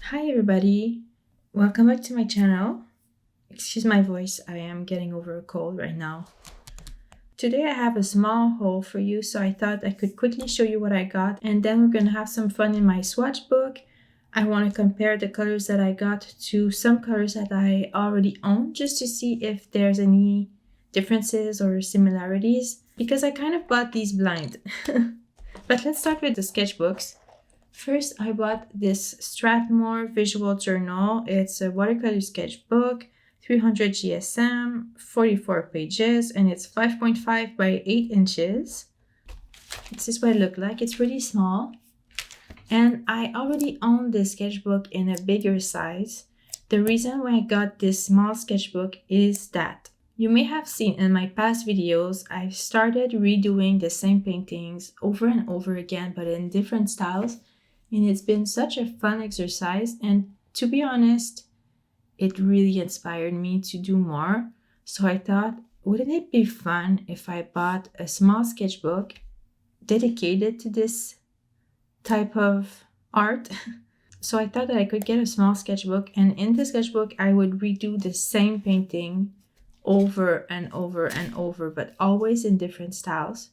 Hi everybody, welcome back to my channel. Excuse my voice, I am getting over a cold right now. Today I have a small haul for you, so I thought I could quickly show you what I got, and then we're gonna have some fun in my swatch book. I want to compare the colors that I got to some colors that I already own, just to see if there's any differences or similarities, because I kind of bought these blind. But let's start with the sketchbooks. First, I bought this Strathmore visual journal. It's a watercolor sketchbook, 300 GSM, 44 pages, and it's 5.5 by 8 inches. This is what it looked like. It's really small. And I already own this sketchbook in a bigger size. The reason why I got this small sketchbook is that you may have seen in my past videos, I've started redoing the same paintings over and over again, but in different styles. And it's been such a fun exercise, and to be honest, it really inspired me to do more. So I thought, wouldn't it be fun if I bought a small sketchbook dedicated to this type of art? So I thought that I could get a small sketchbook, and in the sketchbook I would redo the same painting over and over and over, but always in different styles.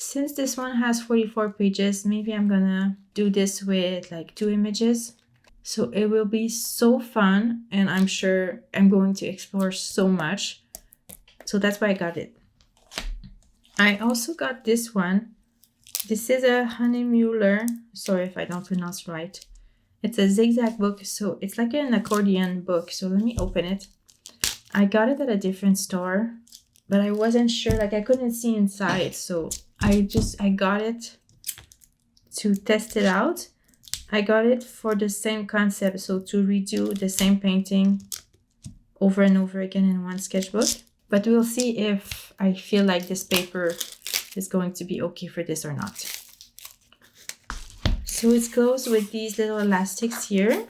Since this one has 44 pages, maybe I'm gonna do this with like 2 images. So it will be so fun, and I'm sure I'm going to explore so much. So that's why I got it. I also got this one. This is a hahnemuhle. Sorry if I don't pronounce right. It's a zigzag book, so it's like an accordion book. So let me open it. I got it at a different store, but I wasn't sure, like I couldn't see inside, so I got it to test it out. I got it for the same concept, so to redo the same painting over and over again in one sketchbook. But we'll see if I feel like this paper is going to be okay for this or not. So it's closed with these little elastics here.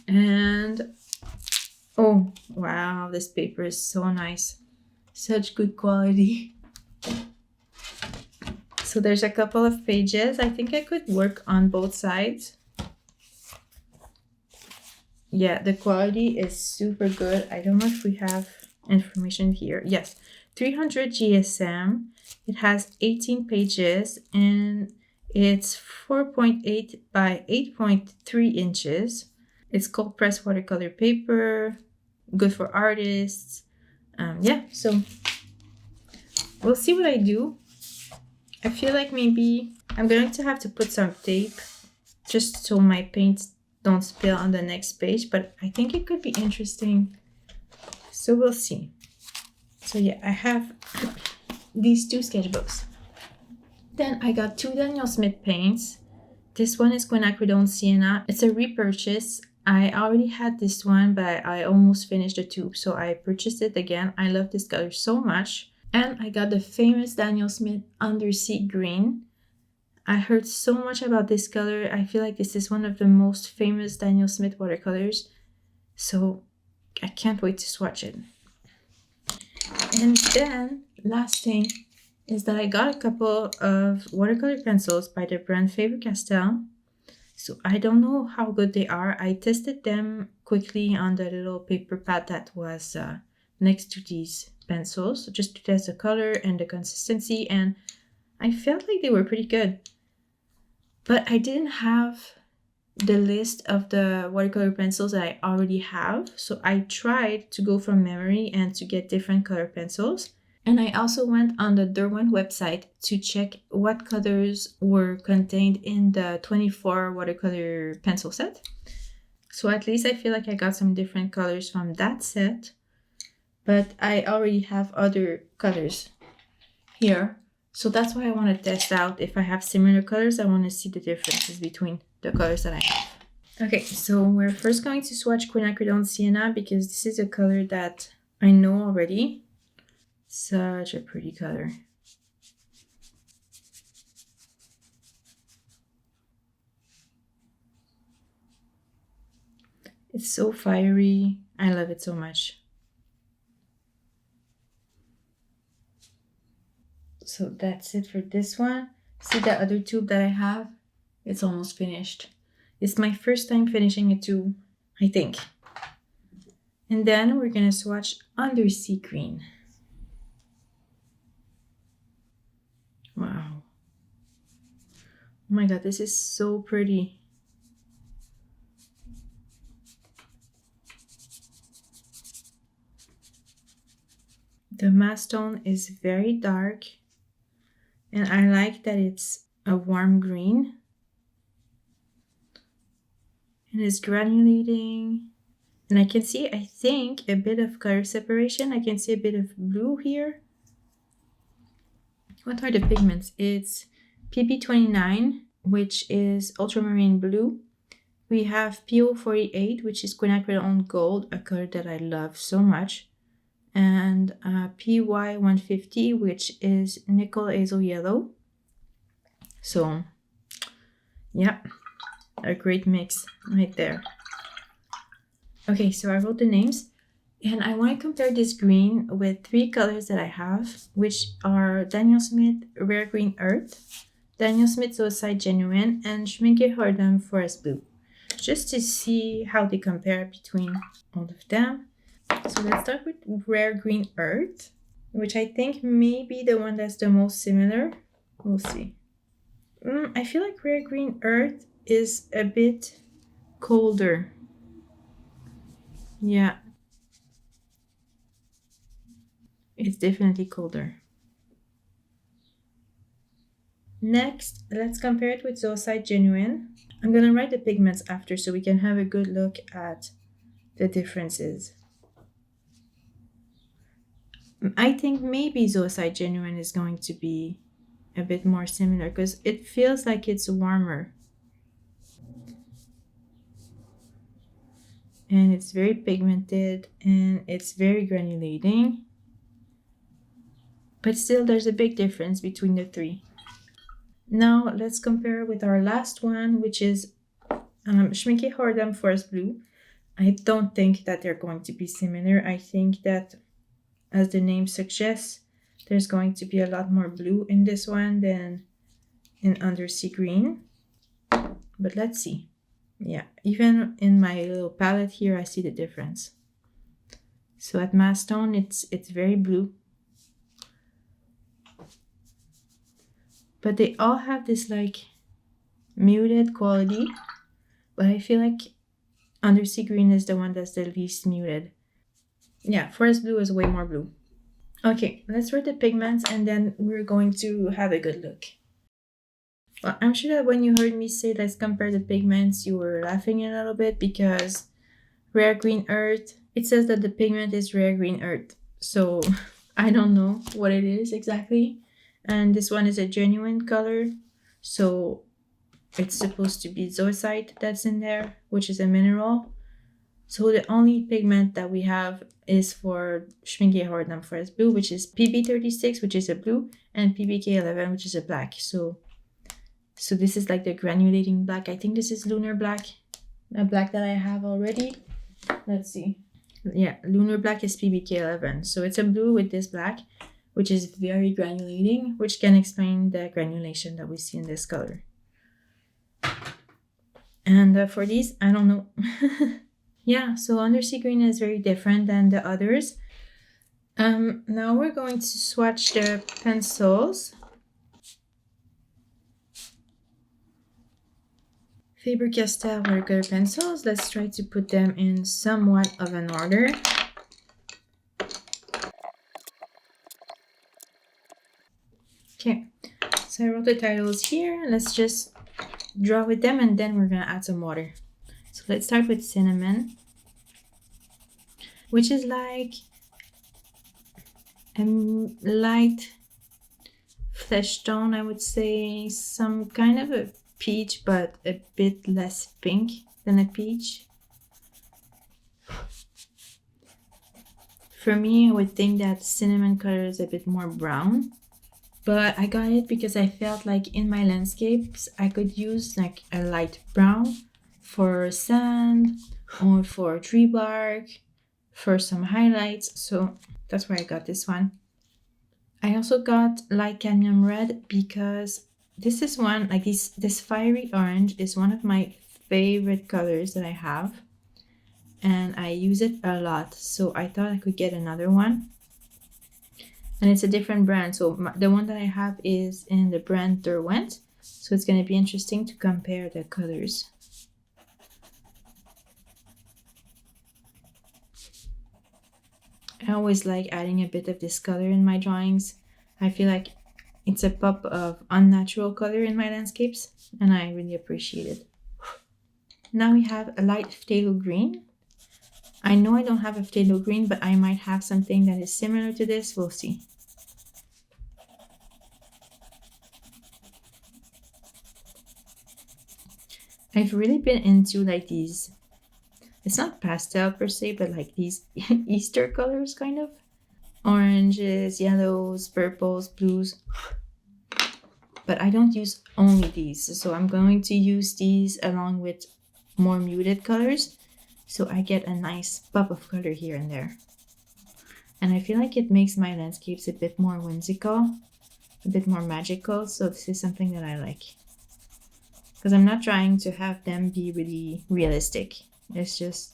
And oh wow, this paper is so nice. Such good quality. So there's a couple of pages. I think I could work on both sides. Yeah, the quality is super good. I don't know if we have information here. Yes, 300 GSM. It has 18 pages and it's 4.8 by 8.3 inches. It's cold pressed watercolor paper, good for artists. Yeah, so we'll see what I do. I feel like maybe I'm going to have to put some tape just so my paint don't spill on the next page, but I think it could be interesting. So we'll see. So yeah, I have these 2 sketchbooks. Then I got 2 Daniel Smith paints. This one is quinacridone sienna. It's a repurchase. I already had this one, but I almost finished the tube, so I purchased it again. I love this color so much. And I got the famous Daniel Smith Undersea Green. I heard so much about this color. I feel like this is one of the most famous Daniel Smith watercolors. So I can't wait to swatch it. And then last thing is that I got a couple of watercolor pencils by the brand Faber Castel. So I don't know how good they are. I tested them quickly on the little paper pad that was next to these pencils, just to test the color and the consistency, and I felt like they were pretty good. But I didn't have the list of the watercolor pencils that I already have, so I tried to go from memory and to get different color pencils. And I also went on the Derwent website to check what colors were contained in the 24 watercolor pencil set. So at least I feel like I got some different colors from that set. But I already have other colors here. So that's why I want to test out if I have similar colors. I want to see the differences between the colors that I have. Okay, so we're first going to swatch quinacridone sienna because this is a color that I know already. Such a pretty color. It's so fiery. I love it so much. So that's it for this one. See the other tube that I have? It's almost finished. It's my first time finishing it too, I think. And then we're gonna swatch undersea green. Wow. Oh my god, this is so pretty. The mass tone is very dark, and I like that it's a warm green. And it's granulating. And I can see, I think, a bit of color separation. I can see a bit of blue here. What are the pigments? It's PP29, which is ultramarine blue. We have PO48, which is quinacridone gold, a color that I love so much. And PY150, which is nickel azo yellow. So, yeah, a great mix right there. Okay, so I wrote the names, and I want to compare this green with 3 colors that I have, which are Daniel Smith Rare Green Earth, Daniel Smith Zoisite Genuine, and Schmincke Hordem Forest Blue, just to see how they compare between all of them. So let's start with Rare Green Earth, which I think may be the one that's the most similar. We'll see. I feel like Rare Green Earth is a bit colder. Yeah, it's definitely colder. Next, let's compare it with Zoisite Genuine. I'm gonna write the pigments after so we can have a good look at the differences. I think maybe Zoisite Genuine is going to be a bit more similar because it feels like it's warmer. And it's very pigmented and it's very granulating. But still, there's a big difference between the 3. Now, let's compare with our last one, which is Schmincke Hordem Forest Blue. I don't think that they're going to be similar. I think that, as the name suggests, there's going to be a lot more blue in this one than in Undersea Green. But let's see. Yeah, even in my little palette here, I see the difference. So at mass tone, it's very blue. But they all have this like muted quality. But I feel like Undersea Green is the one that's the least muted. Yeah, Forest Blue is way more blue. Okay, let's write the pigments and then we're going to have a good look. Well, I'm sure that when you heard me say let's compare the pigments, you were laughing a little bit because Rare Green Earth, it says that the pigment is Rare Green Earth. So I don't know what it is exactly. And this one is a genuine color. So it's supposed to be zoisite that's in there, which is a mineral. So the only pigment that we have is for Schmincke Hordem Forest Blue, which is PB36, which is a blue, and PBK11, which is a black. So this is like the granulating black. I think this is lunar black, a black that I have already. Let's see. Yeah, lunar black is PBK11. So it's a blue with this black, which is very granulating, which can explain the granulation that we see in this color. And for these, I don't know. Yeah, so Undersea Green is very different than the others. Now we're going to swatch the pencils. Faber Castel watercolor pencils. Let's try to put them in somewhat of an order. Okay, so I wrote the titles here. Let's just draw with them and then we're gonna add some water. So let's start with cinnamon, which is like a light flesh tone, I would say, some kind of a peach, but a bit less pink than a peach. For me, I would think that cinnamon color is a bit more brown, but I got it because I felt like in my landscapes, I could use like a light brown for sand or for tree bark, for some highlights. So that's why I got this one. I also got light cadmium red because this is one, like this fiery orange is one of my favorite colors that I have, and I use it a lot, so I thought I could get another one. And it's a different brand, so the one that I have is in the brand Derwent, so it's going to be interesting to compare the colors. I always like adding a bit of this color in my drawings. I feel like it's a pop of unnatural color in my landscapes, and I really appreciate it. Now we have a light phthalo green. I know I don't have a phthalo green, but I might have something that is similar to this. We'll see. I've really been into like these, it's not pastel per se, but like these Easter colors kind of. Oranges, yellows, purples, blues. But I don't use only these, so I'm going to use these along with more muted colors, so I get a nice pop of color here and there. And I feel like it makes my landscapes a bit more whimsical, a bit more magical, so this is something that I like. Because I'm not trying to have them be really realistic. It's just,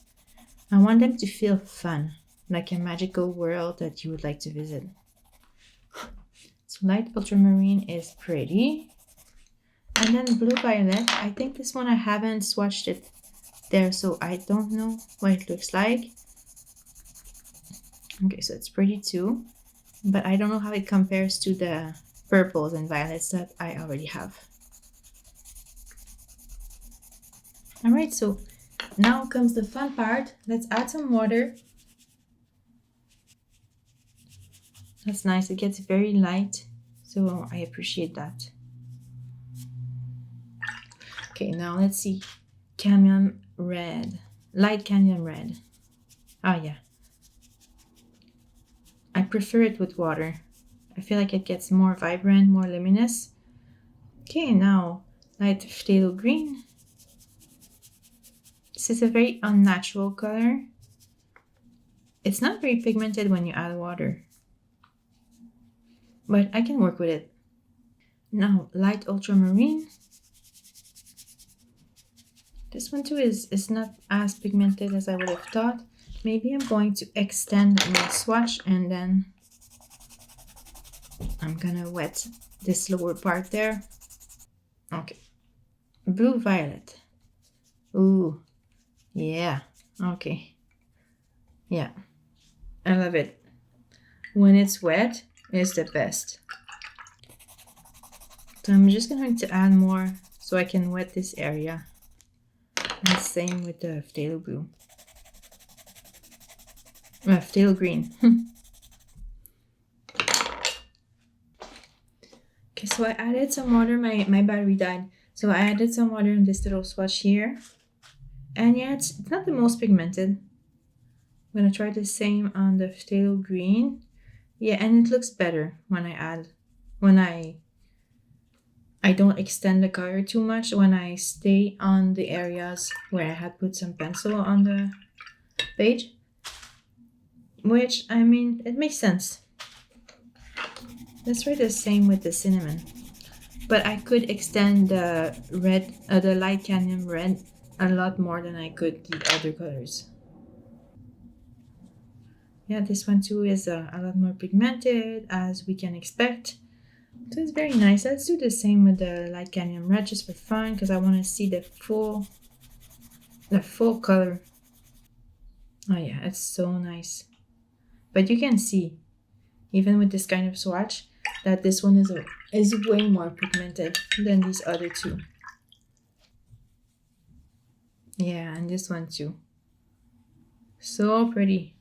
I want them to feel fun, like a magical world that you would like to visit. So light ultramarine is pretty. And then blue violet, I think this one I haven't swatched it there, so I don't know what it looks like. Okay, so it's pretty too, but I don't know how it compares to the purples and violets that I already have. All right, so now comes the fun part. Let's add some water. That's nice, it gets very light, so I appreciate that. Okay, now let's see. Cadmium red, light cadmium red. Oh yeah. I prefer it with water. I feel like it gets more vibrant, more luminous. Okay, now light phthalo green. This is a very unnatural color. It's not very pigmented when you add water, but I can work with it. Now, light ultramarine. This one too is not as pigmented as I would have thought. Maybe I'm going to extend my swatch and then I'm gonna wet this lower part there. Okay. Blue violet. Ooh, yeah, okay. Yeah, I love it. When it's wet, it's the best. So I'm just going to add more so I can wet this area. And same with the phthalo blue. Phthalo green. Okay, so I added some water. My battery died. So I added some water in this little swatch here. And yeah, it's not the most pigmented. I'm gonna try the same on the phthalo green. Yeah, and it looks better when I don't extend the color too much, when I stay on the areas where I had put some pencil on the page. Which, I mean, it makes sense. Let's try the same with the cinnamon. But I could extend the red, the light cadmium red a lot more than I could the other colors. Yeah, this one too is a lot more pigmented, as we can expect. So it's very nice. Let's do the same with the light cadmium red just for fun, because I want to see the full color. Oh yeah, it's so nice. But you can see, even with this kind of swatch, that this one is way more pigmented than these other two. Yeah, and this one too. So pretty.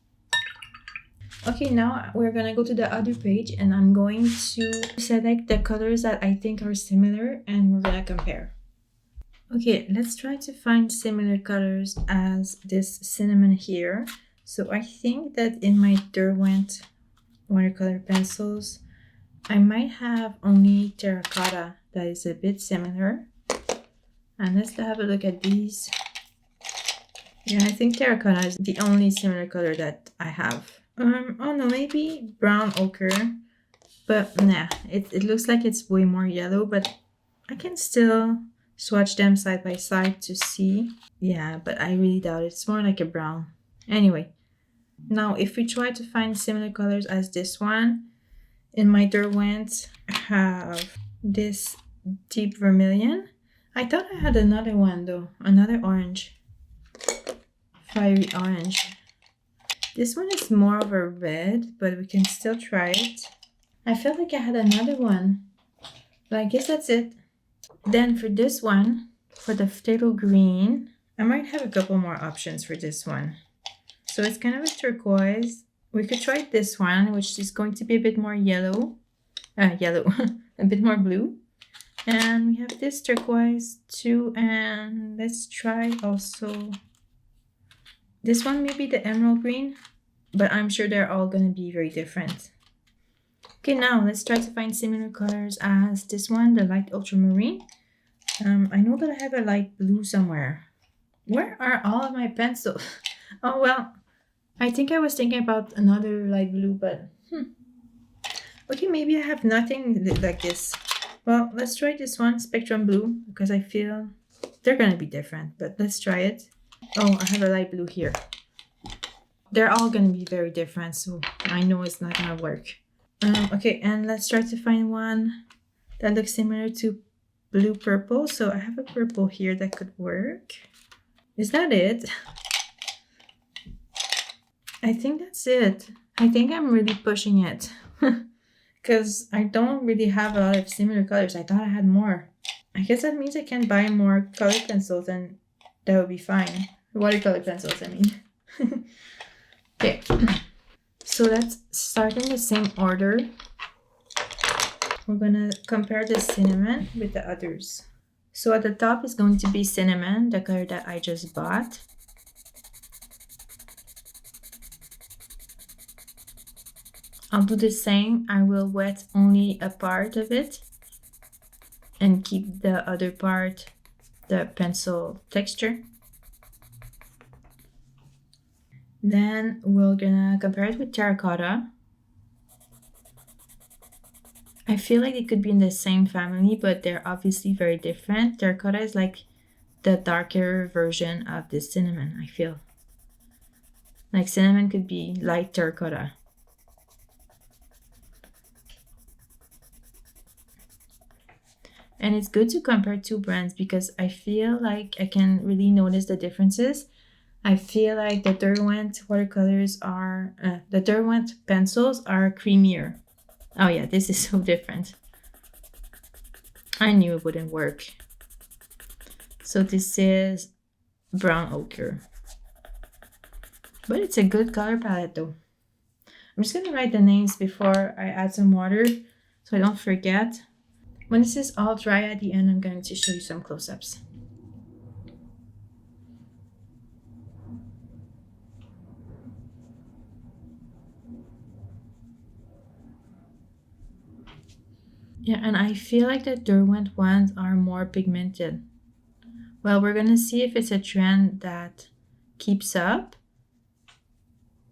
Okay, now we're gonna go to the other page and I'm going to select the colors that I think are similar and we're gonna compare. Okay, let's try to find similar colors as this cinnamon here. So I think that in my Derwent watercolor pencils, I might have only terracotta that is a bit similar. And let's have a look at these. Yeah, I think terracotta is the only similar color that I have. Oh no, maybe brown ochre, but nah, it looks like it's way more yellow, but I can still swatch them side by side to see. Yeah, but I really doubt it. It's more like a brown. Anyway, now if we try to find similar colors as this one, in my Derwent I have this deep vermilion. I thought I had another one though, another orange, fiery orange. This one is more of a red, but we can still try it. I felt like I had another one, but I guess that's it. Then for this one, for the phthalo green, I might have a couple more options for this one. So it's kind of a turquoise. We could try this one, which is going to be a bit more yellow, a bit more blue. And we have this turquoise too, and let's try also this one, maybe the emerald green, but I'm sure they're all going to be very different. Okay, now let's try to find similar colors as this one, the light ultramarine. I know that I have a light blue somewhere. Where are all of my pencils? Oh, well, I think I was thinking about another light blue, but okay, maybe I have nothing like this. Well, let's try this one, spectrum blue, because I feel they're going to be different, but let's try it. Oh, I have a light blue here. They're all going to be very different, so I know it's not going to work. Okay, and let's try to find one that looks similar to blue purple. So I have a purple here that could work. Is that it? I think that's it. I think I'm really pushing it because I don't really have a lot of similar colors. I thought I had more. I guess that means I can buy more color pencils and that would be fine. Watercolor pencils, I mean. Okay, so let's start in the same order. We're gonna compare the cinnamon with the others. So at the top is going to be cinnamon, the color that I just bought. I'll do the same. I will wet only a part of it and keep the other part, the pencil texture. Then we're gonna compare it with terracotta. I feel like they could be in the same family, but they're obviously very different. Terracotta is like the darker version of the cinnamon, I feel. Like cinnamon could be light terracotta. And it's good to compare two brands because I feel like I can really notice the differences. I feel like the Derwent watercolors are, the Derwent pencils are creamier. Oh yeah, this is so different. I knew it wouldn't work. So this is brown ochre. But it's a good color palette though. I'm just gonna write the names before I add some water so I don't forget. When this is all dry at the end, I'm going to show you some close-ups. Yeah, and I feel like the Derwent ones are more pigmented. Well, we're gonna see if it's a trend that keeps up.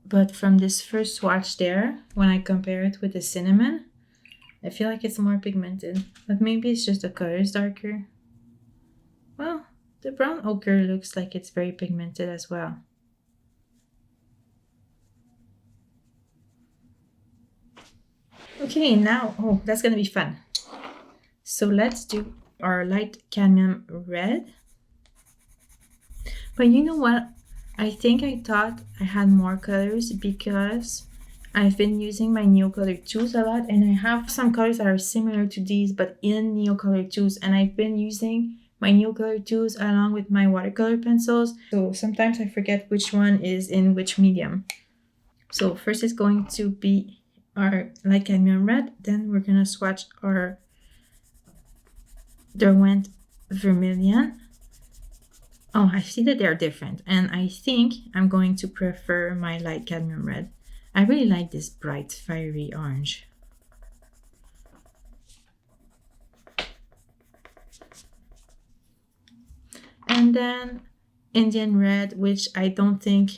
But from this first swatch there, when I compare it with the cinnamon, I feel like it's more pigmented. But maybe it's just the color is darker. Well, the brown ochre looks like it's very pigmented as well. Okay, now, oh, that's gonna be fun. So let's do our light cadmium red. But you know what? I think I thought I had more colors because I've been using my Neocolor tools a lot, and I have some colors that are similar to these but in Neocolor tools, and I've been using my Neocolor tools along with my watercolor pencils, so sometimes I forget which one is in which medium. So first it's going to be our light cadmium red, then we're gonna swatch our Derwent vermilion. Oh, I see that they're different, and I think I'm going to prefer my light cadmium red. I really like this bright, fiery orange. And then Indian red, which I don't think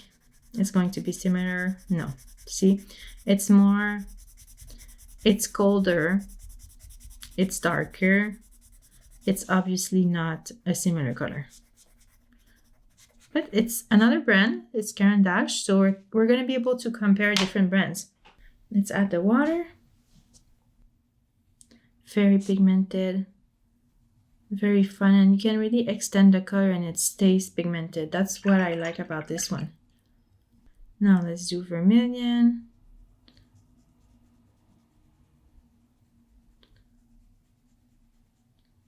is going to be similar. No, see, it's more, it's colder, it's darker, it's obviously not a similar color. But it's another brand, it's Caran d'Ache, so we're going to be able to compare different brands. Let's add the water. Very pigmented, very fun, and you can really extend the color and it stays pigmented. That's what I like about this one. Now let's do vermilion.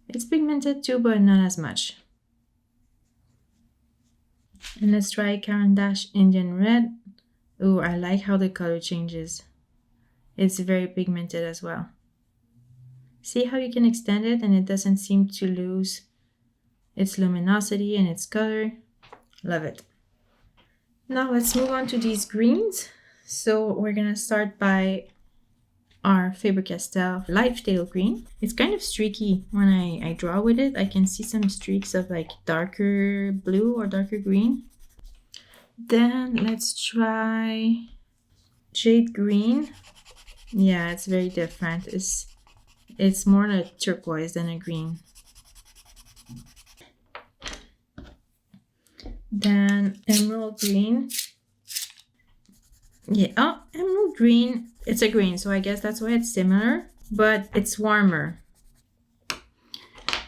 It's pigmented too, but not as much. And let's try Caran d'Ache Indian Red. Ooh, I like how the color changes. It's very pigmented as well. See how you can extend it and it doesn't seem to lose its luminosity and its color. Love it. Now let's move on to these greens. So we're gonna start by our Faber Castel light phthalo green. It's kind of streaky when I draw with it. I can see some streaks of like darker blue or darker green. Then let's try jade green. Yeah, it's very different. It's more like turquoise than a green. Then emerald green. Yeah, oh, emerald green. It's a green, so I guess that's why it's similar, but it's warmer.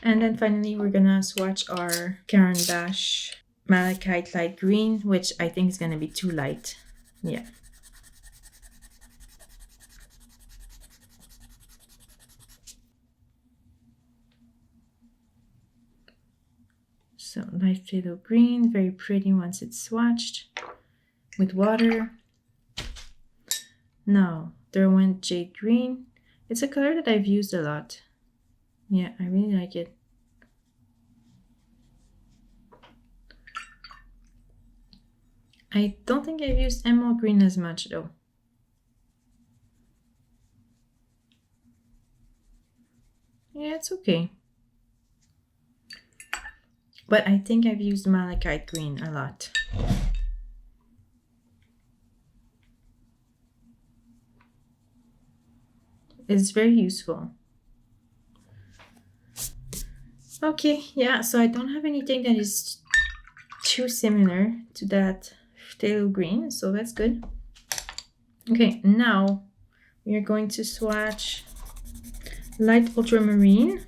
And then finally, we're gonna swatch our Caran d'Ache Malachite light green, which I think is gonna be too light. Yeah. So light phthalo green, very pretty once it's swatched with water. Now, Derwent Jade Green. It's a color that I've used a lot. Yeah, I really like it. I don't think I've used emerald green as much though. Yeah, it's okay. But I think I've used malachite green a lot. It's very useful. Okay, yeah, so I don't have anything that is too similar to that phthalo green, so that's good. Okay, now we are going to swatch light ultramarine.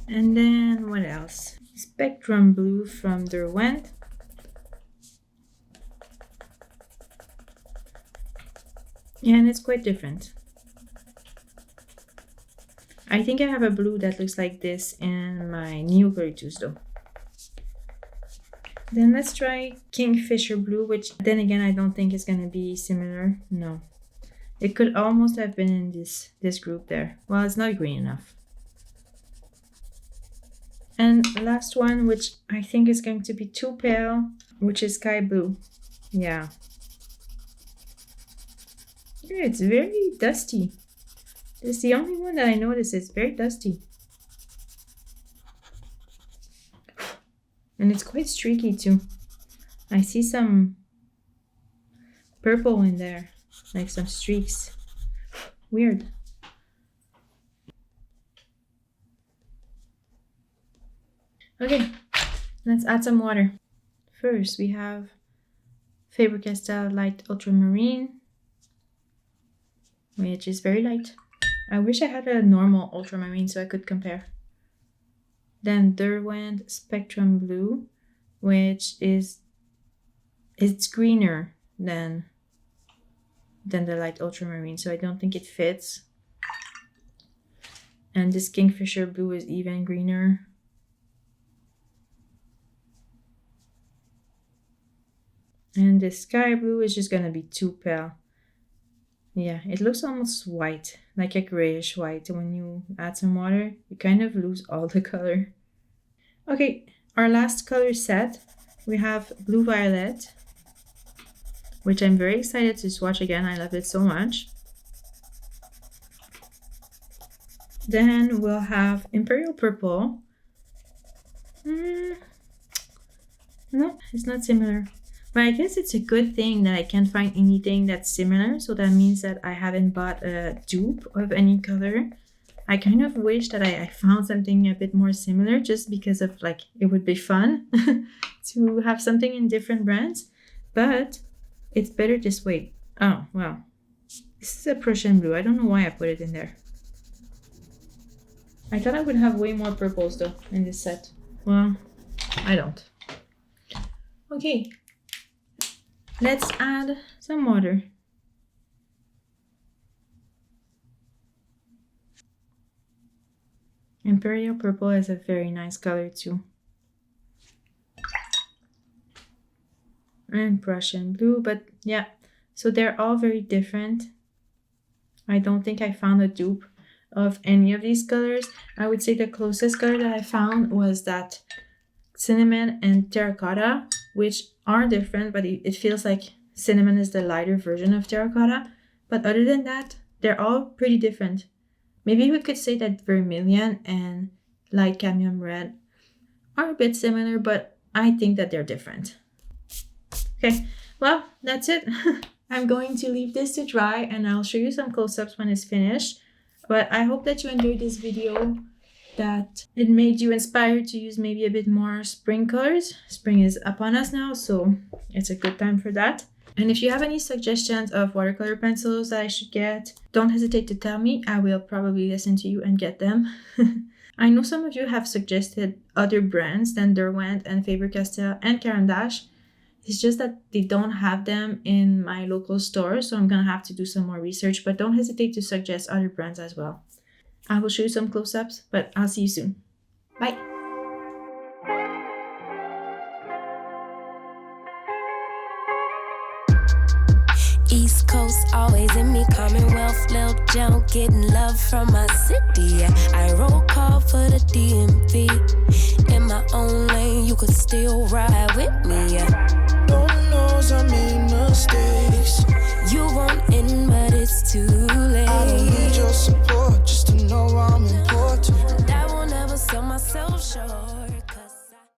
And then what else? Spectrum blue from Derwent. And it's quite different. I think I have a blue that looks like this in my Neo Gloritus though. Then let's try Kingfisher blue, which then again I don't think is gonna be similar. No. It could almost have been in this group there. Well, it's not green enough. And last one, which I think is going to be too pale, which is sky blue. Yeah. Yeah, it's very dusty. It's the only one that I noticed. It's very dusty. And it's quite streaky too. I see some purple in there, like some streaks. Weird. Okay, let's add some water. First, we have Faber Castel Light Ultramarine, which is very light. I wish I had a normal ultramarine so I could compare. Then Derwent Spectrum Blue, which is it's greener than the light ultramarine, so I don't think it fits. And this Kingfisher blue is even greener. And this sky blue is just gonna be too pale. Yeah, it looks almost white, like a grayish white. When you add some water, you kind of lose all the color. Okay, our last color set, we have Blue Violet, which I'm very excited to swatch again. I love it so much. Then we'll have Imperial Purple. No, it's not similar. But I guess it's a good thing that I can't find anything that's similar. So that means that I haven't bought a dupe of any color. I kind of wish that I found something a bit more similar just because of like, it would be fun to have something in different brands. But it's better this way. Oh, well, this is a Prussian blue. I don't know why I put it in there. I thought I would have way more purples though in this set. Well, I don't. Okay, let's add some water. Imperial purple is a very nice color too. And Prussian blue, but yeah, so they're all very different. I don't think I found a dupe of any of these colors. I would say the closest color that I found was that cinnamon and terracotta, which are different, but it feels like cinnamon is the lighter version of terracotta. But other than that, they're all pretty different. Maybe we could say that vermilion and light cadmium red are a bit similar, but I think that they're different. Okay, well, that's it. I'm going to leave this to dry and I'll show you some close-ups when it's finished. But I hope that you enjoyed this video, that it made you inspired to use maybe a bit more spring colors. Spring is upon us now, so it's a good time for that. And if you have any suggestions of watercolor pencils that I should get, don't hesitate to tell me. I will probably listen to you and get them. I know some of you have suggested other brands than Derwent and Faber Castel and Caran d'Ache. It's just that they don't have them in my local store, so I'm gonna have to do some more research, but don't hesitate to suggest other brands as well. I will show you some close-ups, but I'll see you soon. Bye! East Coast, always in me, Commonwealth, Lil Jon, getting love from my city. Yeah. I roll call for the DMV. In my own lane, you could still ride with me. Yeah. Lord knows I made mistakes. You won't end, but it's too